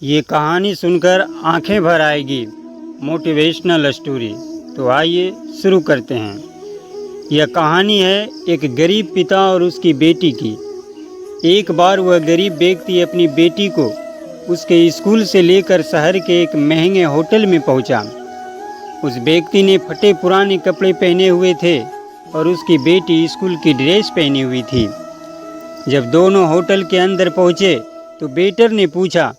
ये कहानी सुनकर आंखें भर आएगी। Motivational story. तो आइए शुरू करते हैं। यह कहानी है एक गरीब पिता और उसकी बेटी की। एक बार वह गरीब व्यक्ति अपनी बेटी को उसके स्कूल से लेकर शहर के एक महंगे होटल में पहुंचा। उस व्यक्ति ने फटे पुराने कपड़े पहने हुए थे और उसकी बेटी स्कूल की ड्रेस पहनी हुई थी। जब दोनों होटल के अंदर पहुंचे तो वेटर ने पूछा,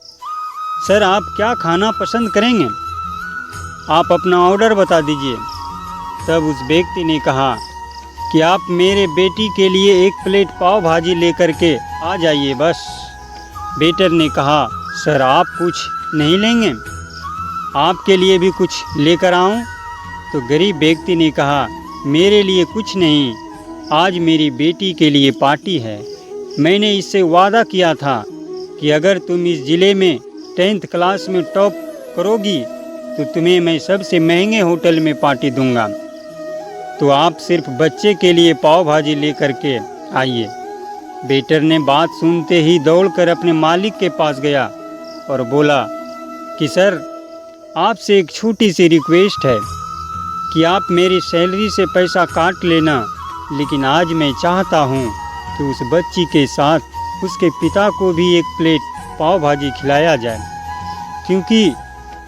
सर आप क्या खाना पसंद करेंगे? आप अपना ऑर्डर बता दीजिए। तब उस व्यक्ति ने कहा कि आप मेरे बेटी के लिए एक प्लेट पाव भाजी लेकर के आ जाइए बस। वेटर ने कहा, सर आप कुछ नहीं लेंगे? आपके लिए भी कुछ लेकर आऊं? तो गरीब व्यक्ति ने कहा, मेरे लिए कुछ नहीं, आज मेरी बेटी के लिए पार्टी है। मैंने इससे वादा किया था कि अगर तुम इस ज़िले में 10th क्लास में टॉप करोगी तो तुम्हें मैं सबसे महंगे होटल में पार्टी दूंगा। तो आप सिर्फ बच्चे के लिए पाव भाजी लेकर के आइए। वेटर ने बात सुनते ही दौड़कर अपने मालिक के पास गया और बोला कि सर आपसे एक छोटी सी रिक्वेस्ट है कि आप मेरी सैलरी से पैसा काट लेना, लेकिन आज मैं चाहता हूँ कि उस बच्ची के साथ उसके पिता को भी एक प्लेट पाव भाजी खिलाया जाए, क्योंकि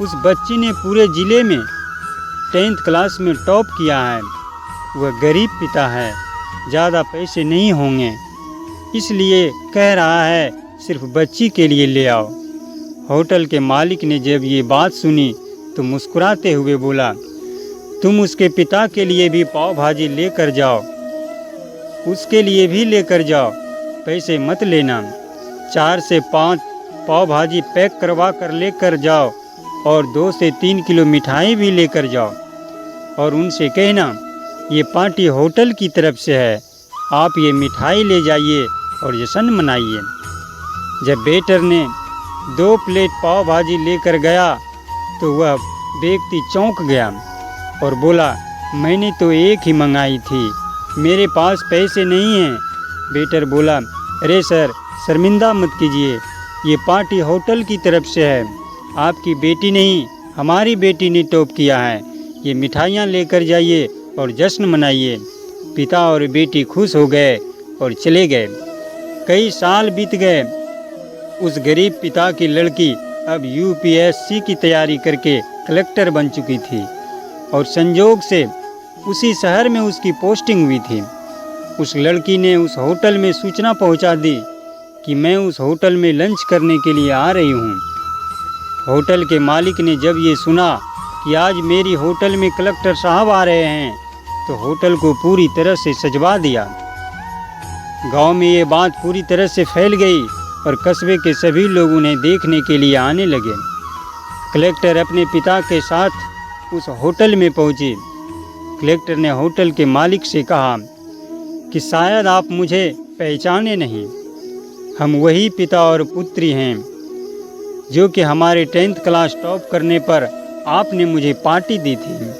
उस बच्ची ने पूरे ज़िले में 10th क्लास में टॉप किया है। वह गरीब पिता है, ज़्यादा पैसे नहीं होंगे, इसलिए कह रहा है सिर्फ बच्ची के लिए ले आओ। होटल के मालिक ने जब ये बात सुनी तो मुस्कुराते हुए बोला, तुम उसके पिता के लिए भी पाव भाजी लेकर जाओ, उसके लिए भी लेकर जाओ, पैसे मत लेना। 4 से 5 पाव भाजी पैक करवा कर लेकर जाओ और 2 से 3 किलो मिठाई भी लेकर जाओ और उनसे कहना ये पार्टी होटल की तरफ से है, आप ये मिठाई ले जाइए और जश्न मनाइए। जब वेटर ने 2 प्लेट पाव भाजी लेकर गया तो वह व्यक्ति चौंक गया और बोला, मैंने तो एक ही मंगाई थी, मेरे पास पैसे नहीं हैं। वेटर बोला, अरे सर शर्मिंदा मत कीजिए, ये पार्टी होटल की तरफ से है, आपकी बेटी नहीं हमारी बेटी ने टॉप किया है, ये मिठाइयाँ लेकर जाइए और जश्न मनाइए। पिता और बेटी खुश हो गए और चले गए। कई साल बीत गए। उस गरीब पिता की लड़की अब UPSC की तैयारी करके कलेक्टर बन चुकी थी और संजोग से उसी शहर में उसकी पोस्टिंग हुई थी। उस लड़की ने उस होटल में सूचना पहुंचा दी कि मैं उस होटल में लंच करने के लिए आ रही हूं। होटल के मालिक ने जब ये सुना कि आज मेरी होटल में कलेक्टर साहब आ रहे हैं तो होटल को पूरी तरह से सजवा दिया। गांव में ये बात पूरी तरह से फैल गई और कस्बे के सभी लोग उन्हें देखने के लिए आने लगे। कलेक्टर अपने पिता के साथ उस होटल में पहुंचे। कलेक्टर ने होटल के मालिक से कहा कि शायद आप मुझे पहचाने नहीं, हम वही पिता और पुत्री हैं जो कि हमारे 10th क्लास टॉप करने पर आपने मुझे पार्टी दी थी।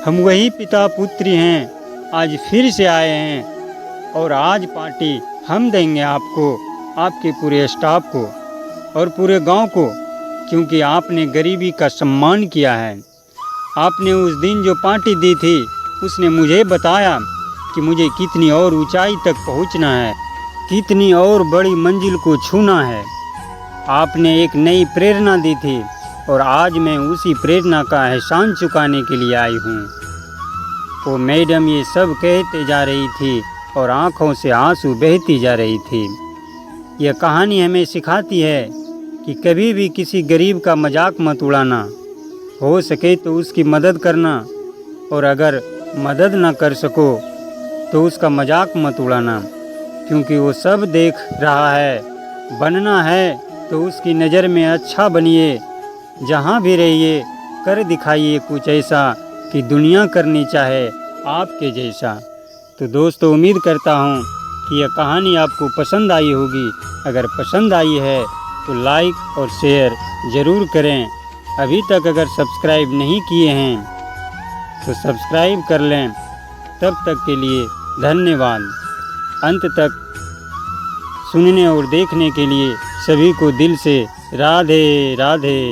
हम वही पिता पुत्री हैं, आज फिर से आए हैं और आज पार्टी हम देंगे आपको, आपके पूरे स्टाफ को और पूरे गांव को, क्योंकि आपने गरीबी का सम्मान किया है। आपने उस दिन जो पार्टी दी थी उसने मुझे बताया कि मुझे कितनी और ऊंचाई तक पहुंचना है, कितनी और बड़ी मंजिल को छूना है। आपने एक नई प्रेरणा दी थी और आज मैं उसी प्रेरणा का एहसान चुकाने के लिए आई हूँ। वो मैडम ये सब कहते जा रही थी और आँखों से आंसू बहती जा रही थी। यह कहानी हमें सिखाती है कि कभी भी किसी गरीब का मजाक मत उड़ाना, हो सके तो उसकी मदद करना और अगर मदद न कर सको तो उसका मजाक मत उड़ाना, क्योंकि वो सब देख रहा है। बनना है तो उसकी नज़र में अच्छा बनिए, जहाँ भी रहिए कर दिखाइए कुछ ऐसा कि दुनिया करनी चाहे आपके जैसा। तो दोस्तों उम्मीद करता हूँ कि यह कहानी आपको पसंद आई होगी। अगर पसंद आई है तो लाइक और शेयर ज़रूर करें। अभी तक अगर सब्सक्राइब नहीं किए हैं तो सब्सक्राइब कर लें। तब तक के लिए धन्यवाद। अंत तक सुनने और देखने के लिए सभी को दिल से राधे राधे।